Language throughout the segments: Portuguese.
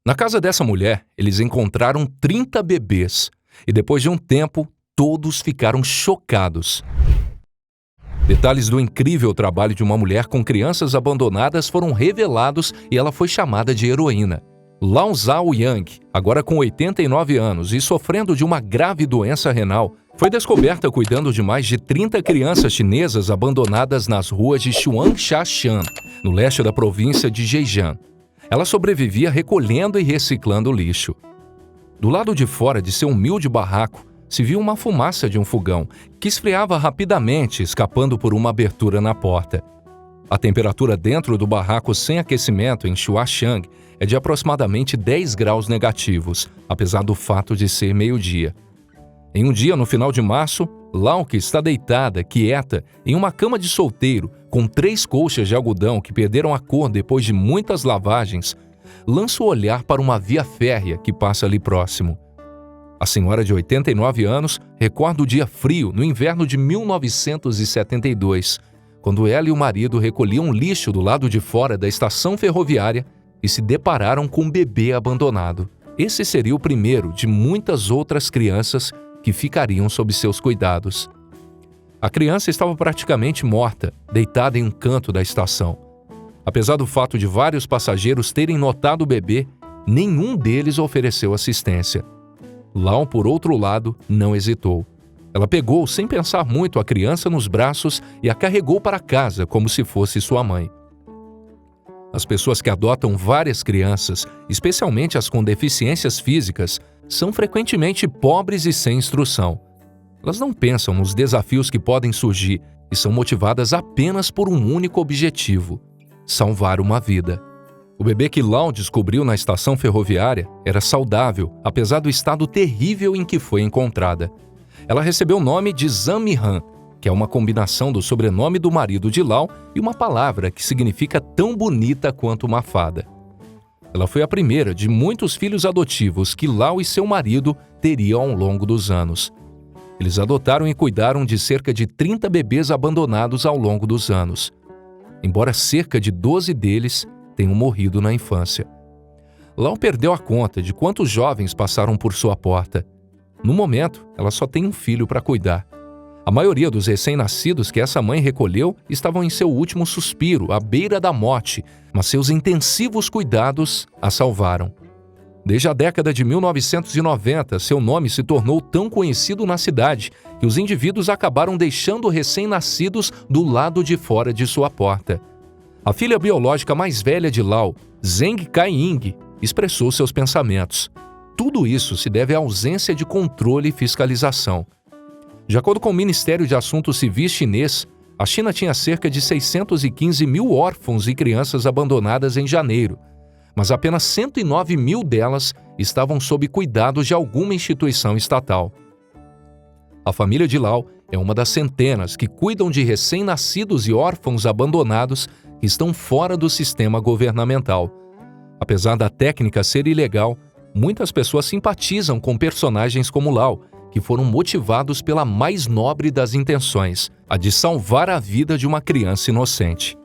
Na casa dessa mulher, eles encontraram 30 bebês e depois de um tempo, todos ficaram chocados. Detalhes do incrível trabalho de uma mulher com crianças abandonadas foram revelados e ela foi chamada de heroína. Lao Zhao Yang, agora com 89 anos e sofrendo de uma grave doença renal, foi descoberta cuidando de mais de 30 crianças chinesas abandonadas nas ruas de Xuanxashan, no leste da província de Zhejiang. Ela sobrevivia recolhendo e reciclando lixo. Do lado de fora de seu humilde barraco, se viu uma fumaça de um fogão, que esfriava rapidamente, escapando por uma abertura na porta. A temperatura dentro do barraco sem aquecimento em Xuanxang é de aproximadamente 10 graus negativos, apesar do fato de ser meio-dia. Em um dia no final de março, Lau, que está deitada, quieta, em uma cama de solteiro, com 3 colchas de algodão que perderam a cor depois de muitas lavagens, lança o olhar para uma via férrea que passa ali próximo. A senhora de 89 anos recorda o dia frio no inverno de 1972, quando ela e o marido recolhiam lixo do lado de fora da estação ferroviária e se depararam com um bebê abandonado. Esse seria o primeiro de muitas outras crianças que ficariam sob seus cuidados. A criança estava praticamente morta, deitada em um canto da estação. Apesar do fato de vários passageiros terem notado o bebê, nenhum deles ofereceu assistência. Lau, por outro lado, não hesitou. Ela pegou, sem pensar muito, a criança nos braços e a carregou para casa como se fosse sua mãe. As pessoas que adotam várias crianças, especialmente as com deficiências físicas, são frequentemente pobres e sem instrução. Elas não pensam nos desafios que podem surgir e são motivadas apenas por um único objetivo: salvar uma vida. O bebê que Lau descobriu na estação ferroviária era saudável, apesar do estado terrível em que foi encontrada. Ela recebeu o nome de Zhang Mihan, que é uma combinação do sobrenome do marido de Lau e uma palavra que significa tão bonita quanto uma fada. Ela foi a primeira de muitos filhos adotivos que Lau e seu marido teriam ao longo dos anos. Eles adotaram e cuidaram de cerca de 30 bebês abandonados ao longo dos anos, embora cerca de 12 deles tenham morrido na infância. Lau perdeu a conta de quantos jovens passaram por sua porta. No momento, ela só tem um filho para cuidar. A maioria dos recém-nascidos que essa mãe recolheu estavam em seu último suspiro, à beira da morte, mas seus intensivos cuidados a salvaram. Desde a década de 1990, seu nome se tornou tão conhecido na cidade que os indivíduos acabaram deixando recém-nascidos do lado de fora de sua porta. A filha biológica mais velha de Lau, Zheng Kaiying, expressou seus pensamentos. Tudo isso se deve à ausência de controle e fiscalização. De acordo com o Ministério de Assuntos Civis chinês, a China tinha cerca de 615 mil órfãos e crianças abandonadas em janeiro, mas apenas 109 mil delas estavam sob cuidados de alguma instituição estatal. A família de Lau é uma das centenas que cuidam de recém-nascidos e órfãos abandonados que estão fora do sistema governamental. Apesar da técnica ser ilegal, muitas pessoas simpatizam com personagens como Lau, que foram motivados pela mais nobre das intenções, a de salvar a vida de uma criança inocente.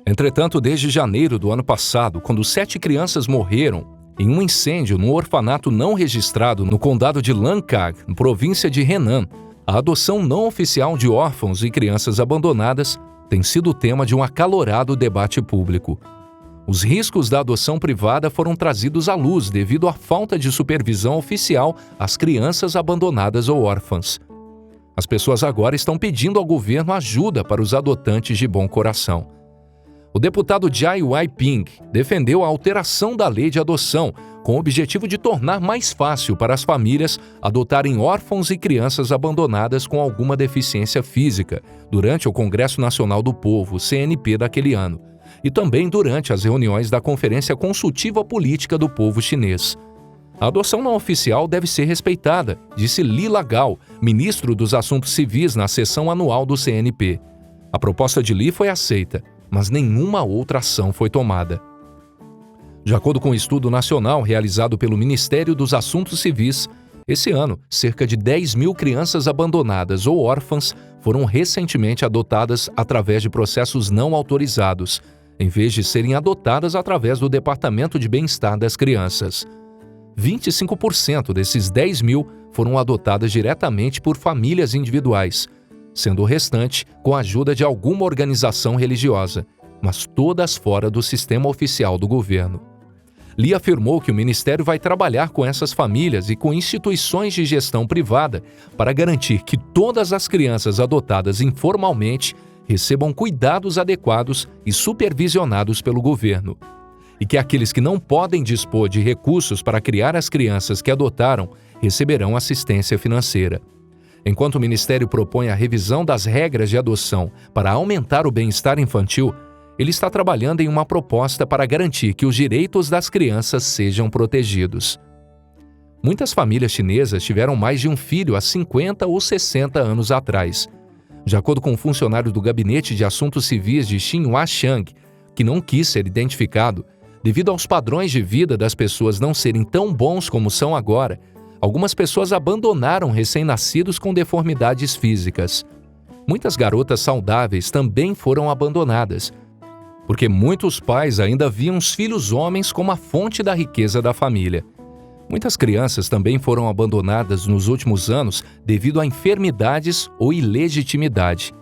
Entretanto, desde janeiro do ano passado, quando 7 crianças morreram em um incêndio num orfanato não registrado no condado de Langkang, província de Henan, a adoção não oficial de órfãos e crianças abandonadas tem sido tema de um acalorado debate público. Os riscos da adoção privada foram trazidos à luz devido à falta de supervisão oficial às crianças abandonadas ou órfãs. As pessoas agora estão pedindo ao governo ajuda para os adotantes de bom coração. O deputado Jai Weiping defendeu a alteração da lei de adoção com o objetivo de tornar mais fácil para as famílias adotarem órfãos e crianças abandonadas com alguma deficiência física durante o Congresso Nacional do Povo, CNP, daquele ano, e também durante as reuniões da Conferência Consultiva Política do Povo Chinês. A adoção não oficial deve ser respeitada, disse Li Lagao, ministro dos Assuntos Civis na sessão anual do CNP. A proposta de Li foi aceita, mas nenhuma outra ação foi tomada. De acordo com um estudo nacional realizado pelo Ministério dos Assuntos Civis, esse ano, cerca de 10 mil crianças abandonadas ou órfãs foram recentemente adotadas através de processos não autorizados, em vez de serem adotadas através do Departamento de Bem-Estar das Crianças. 25% desses 10 mil foram adotadas diretamente por famílias individuais, sendo o restante com a ajuda de alguma organização religiosa, mas todas fora do sistema oficial do governo. Lee afirmou que o Ministério vai trabalhar com essas famílias e com instituições de gestão privada para garantir que todas as crianças adotadas informalmente recebam cuidados adequados e supervisionados pelo governo, e que aqueles que não podem dispor de recursos para criar as crianças que adotaram receberão assistência financeira. Enquanto o Ministério propõe a revisão das regras de adoção para aumentar o bem-estar infantil, ele está trabalhando em uma proposta para garantir que os direitos das crianças sejam protegidos. Muitas famílias chinesas tiveram mais de um filho há 50 ou 60 anos atrás. De acordo com um funcionário do Gabinete de Assuntos Civis de Xinhuaxiang, que não quis ser identificado, devido aos padrões de vida das pessoas não serem tão bons como são agora, algumas pessoas abandonaram recém-nascidos com deformidades físicas. Muitas garotas saudáveis também foram abandonadas, porque muitos pais ainda viam os filhos homens como a fonte da riqueza da família. Muitas crianças também foram abandonadas nos últimos anos devido a enfermidades ou ilegitimidade.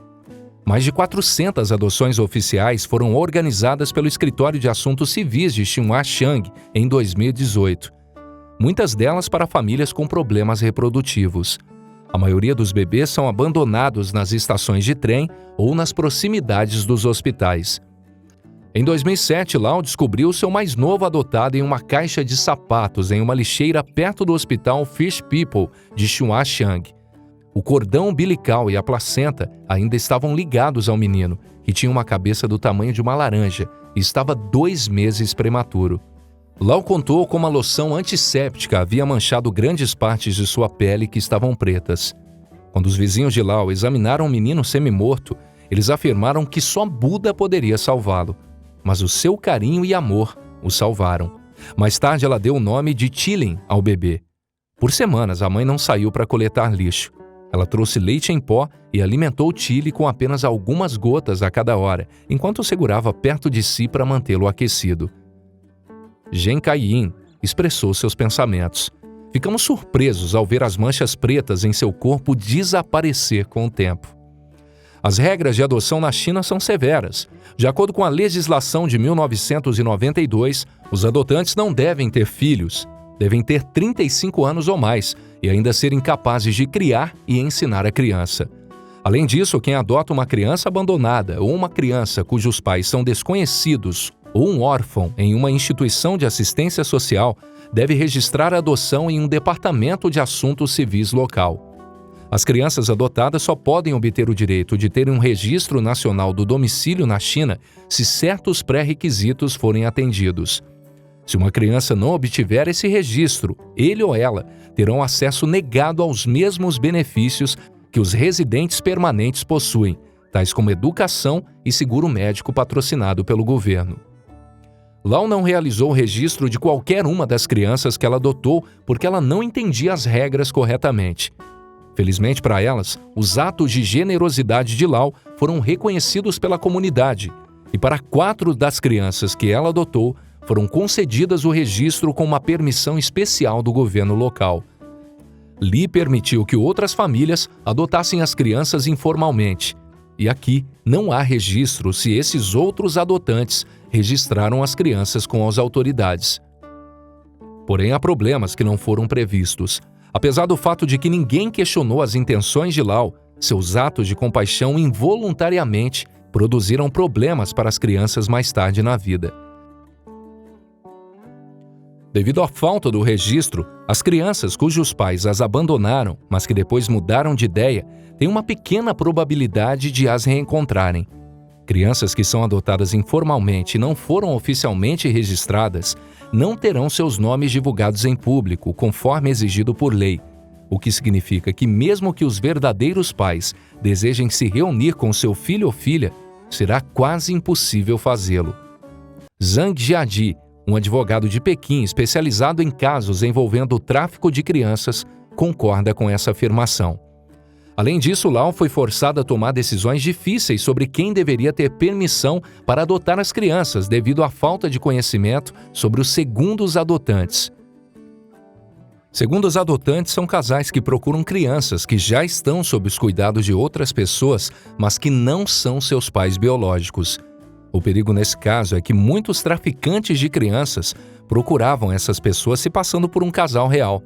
Mais de 400 adoções oficiais foram organizadas pelo Escritório de Assuntos Civis de Xinhuaxiang em 2018. Muitas delas para famílias com problemas reprodutivos. A maioria dos bebês são abandonados nas estações de trem ou nas proximidades dos hospitais. Em 2007, Lau descobriu seu mais novo adotado em uma caixa de sapatos em uma lixeira perto do hospital Fish People de Xinhuaxiang. O cordão umbilical e a placenta ainda estavam ligados ao menino, que tinha uma cabeça do tamanho de uma laranja e estava 2 meses prematuro. Lau contou como a loção antisséptica havia manchado grandes partes de sua pele que estavam pretas. Quando os vizinhos de Lau examinaram o menino semi-morto, eles afirmaram que só Buda poderia salvá-lo. Mas o seu carinho e amor o salvaram. Mais tarde, ela deu o nome de Chilin ao bebê. Por semanas, a mãe não saiu para coletar lixo. Ela trouxe leite em pó e alimentou Chili com apenas algumas gotas a cada hora, enquanto o segurava perto de si para mantê-lo aquecido. Zheng Kaiyin expressou seus pensamentos. Ficamos surpresos ao ver as manchas pretas em seu corpo desaparecer com o tempo. As regras de adoção na China são severas. De acordo com a legislação de 1992, os adotantes não devem ter filhos, devem ter 35 anos ou mais e ainda serem capazes de criar e ensinar a criança. Além disso, quem adota uma criança abandonada ou uma criança cujos pais são desconhecidos ou um órfão em uma instituição de assistência social deve registrar a adoção em um departamento de assuntos civis local. As crianças adotadas só podem obter o direito de ter um registro nacional do domicílio na China se certos pré-requisitos forem atendidos. Se uma criança não obtiver esse registro, ele ou ela terão acesso negado aos mesmos benefícios que os residentes permanentes possuem, tais como educação e seguro médico patrocinado pelo governo. Lau não realizou o registro de qualquer uma das crianças que ela adotou porque ela não entendia as regras corretamente. Felizmente para elas, os atos de generosidade de Lau foram reconhecidos pela comunidade, e para 4 das crianças que ela adotou, foram concedidas o registro com uma permissão especial do governo local. Lee permitiu que outras famílias adotassem as crianças informalmente, e aqui não há registro se esses outros adotantes registraram as crianças com as autoridades. Porém, há problemas que não foram previstos. Apesar do fato de que ninguém questionou as intenções de Lau, seus atos de compaixão involuntariamente produziram problemas para as crianças mais tarde na vida. Devido à falta do registro, as crianças cujos pais as abandonaram, mas que depois mudaram de ideia, têm uma pequena probabilidade de as reencontrarem. Crianças que são adotadas informalmente e não foram oficialmente registradas não terão seus nomes divulgados em público, conforme exigido por lei, o que significa que mesmo que os verdadeiros pais desejem se reunir com seu filho ou filha, será quase impossível fazê-lo. Zhang Jiadi, um advogado de Pequim especializado em casos envolvendo o tráfico de crianças, concorda com essa afirmação. Além disso, Lau foi forçada a tomar decisões difíceis sobre quem deveria ter permissão para adotar as crianças devido à falta de conhecimento sobre os segundos adotantes. Segundos adotantes são casais que procuram crianças que já estão sob os cuidados de outras pessoas, mas que não são seus pais biológicos. O perigo nesse caso é que muitos traficantes de crianças procuravam essas pessoas se passando por um casal real.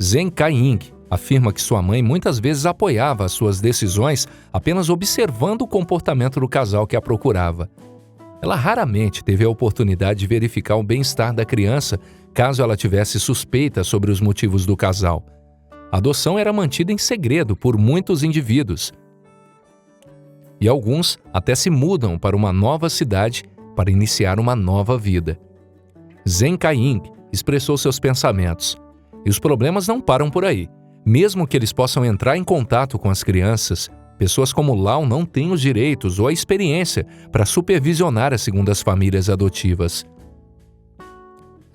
Zheng Kai-ying afirma que sua mãe muitas vezes apoiava as suas decisões apenas observando o comportamento do casal que a procurava. Ela raramente teve a oportunidade de verificar o bem-estar da criança caso ela tivesse suspeita sobre os motivos do casal. A adoção era mantida em segredo por muitos indivíduos. E alguns até se mudam para uma nova cidade para iniciar uma nova vida. Zheng Kai-ying expressou seus pensamentos. E os problemas não param por aí. Mesmo que eles possam entrar em contato com as crianças, pessoas como Lau não têm os direitos ou a experiência para supervisionar as segundas famílias adotivas.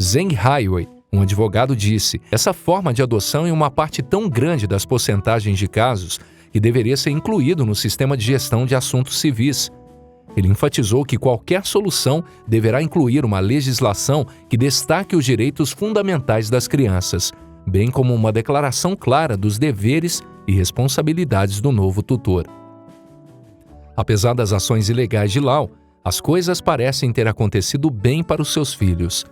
Zheng Haiwei, um advogado, disse: essa forma de adoção é uma parte tão grande das porcentagens de casos que deveria ser incluído no sistema de gestão de assuntos civis. Ele enfatizou que qualquer solução deverá incluir uma legislação que destaque os direitos fundamentais das crianças, bem como uma declaração clara dos deveres e responsabilidades do novo tutor. Apesar das ações ilegais de Lau, as coisas parecem ter acontecido bem para os seus filhos.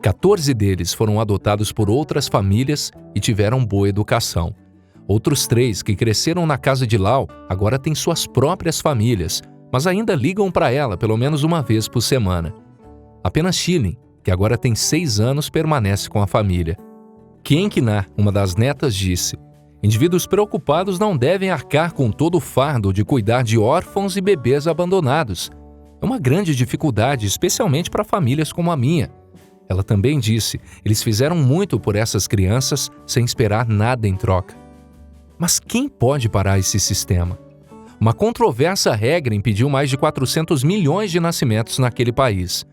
14 deles foram adotados por outras famílias e tiveram boa educação. Outros 3 que cresceram na casa de Lau agora têm suas próprias famílias, mas ainda ligam para ela pelo menos uma vez por semana. Apenas Shilin, que agora tem 6 anos, permanece com a família. Qian Qinar, uma das netas, disse: indivíduos preocupados não devem arcar com todo o fardo de cuidar de órfãos e bebês abandonados. É uma grande dificuldade, especialmente para famílias como a minha. Ela também disse: eles fizeram muito por essas crianças sem esperar nada em troca. Mas quem pode parar esse sistema? Uma controversa regra impediu mais de 400 milhões de nascimentos naquele país.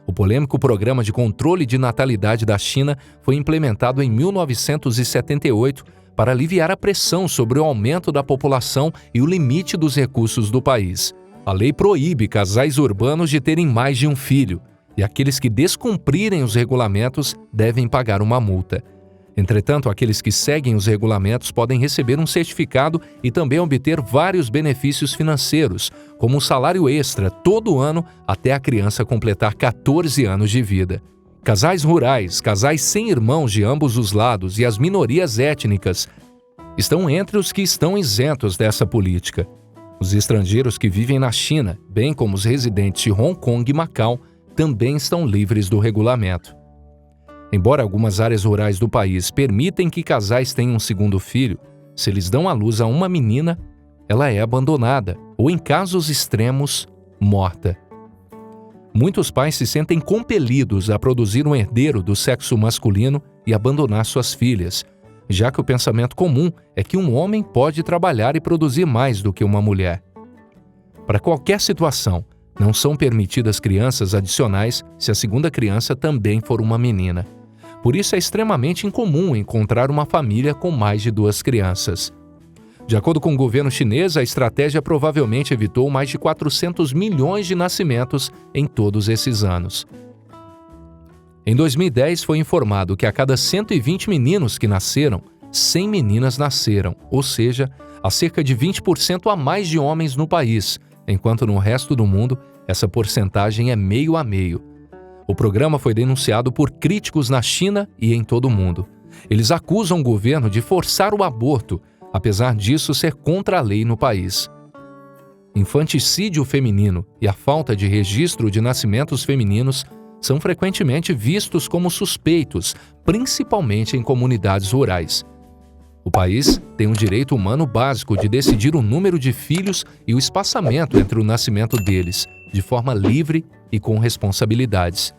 O polêmico Programa de Controle de Natalidade da China foi implementado em 1978 para aliviar a pressão sobre o aumento da população e o limite dos recursos do país. A lei proíbe casais urbanos de terem mais de um filho, e aqueles que descumprirem os regulamentos devem pagar uma multa. Entretanto, aqueles que seguem os regulamentos podem receber um certificado e também obter vários benefícios financeiros, como um salário extra todo ano até a criança completar 14 anos de vida. Casais rurais, casais sem irmãos de ambos os lados e as minorias étnicas estão entre os que estão isentos dessa política. Os estrangeiros que vivem na China, bem como os residentes de Hong Kong e Macau, também estão livres do regulamento. Embora algumas áreas rurais do país permitem que casais tenham um segundo filho, se eles dão à luz a uma menina, ela é abandonada ou, em casos extremos, morta. Muitos pais se sentem compelidos a produzir um herdeiro do sexo masculino e abandonar suas filhas, já que o pensamento comum é que um homem pode trabalhar e produzir mais do que uma mulher. Para qualquer situação, não são permitidas crianças adicionais se a segunda criança também for uma menina. Por isso é extremamente incomum encontrar uma família com mais de 2 crianças. De acordo com o governo chinês, a estratégia provavelmente evitou mais de 400 milhões de nascimentos em todos esses anos. Em 2010, foi informado que a cada 120 meninos que nasceram, 100 meninas nasceram, ou seja, há cerca de 20% a mais de homens no país, enquanto no resto do mundo essa porcentagem é meio a meio. O programa foi denunciado por críticos na China e em todo o mundo. Eles acusam o governo de forçar o aborto, apesar disso ser contra a lei no país. Infanticídio feminino e a falta de registro de nascimentos femininos são frequentemente vistos como suspeitos, principalmente em comunidades rurais. O país tem um direito humano básico de decidir o número de filhos e o espaçamento entre o nascimento deles, de forma livre e com responsabilidades.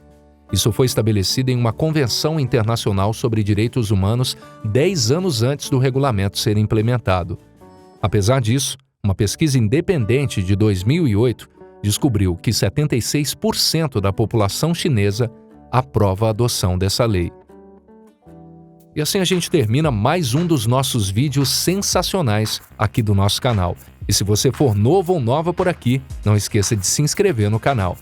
Isso foi estabelecido em uma Convenção Internacional sobre Direitos Humanos 10 anos antes do regulamento ser implementado. Apesar disso, uma pesquisa independente de 2008 descobriu que 76% da população chinesa aprova a adoção dessa lei. E assim a gente termina mais um dos nossos vídeos sensacionais aqui do nosso canal. E se você for novo ou nova por aqui, não esqueça de se inscrever no canal.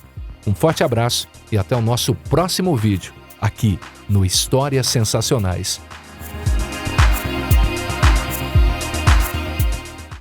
Um forte abraço e até o nosso próximo vídeo, aqui no Histórias Sensacionais.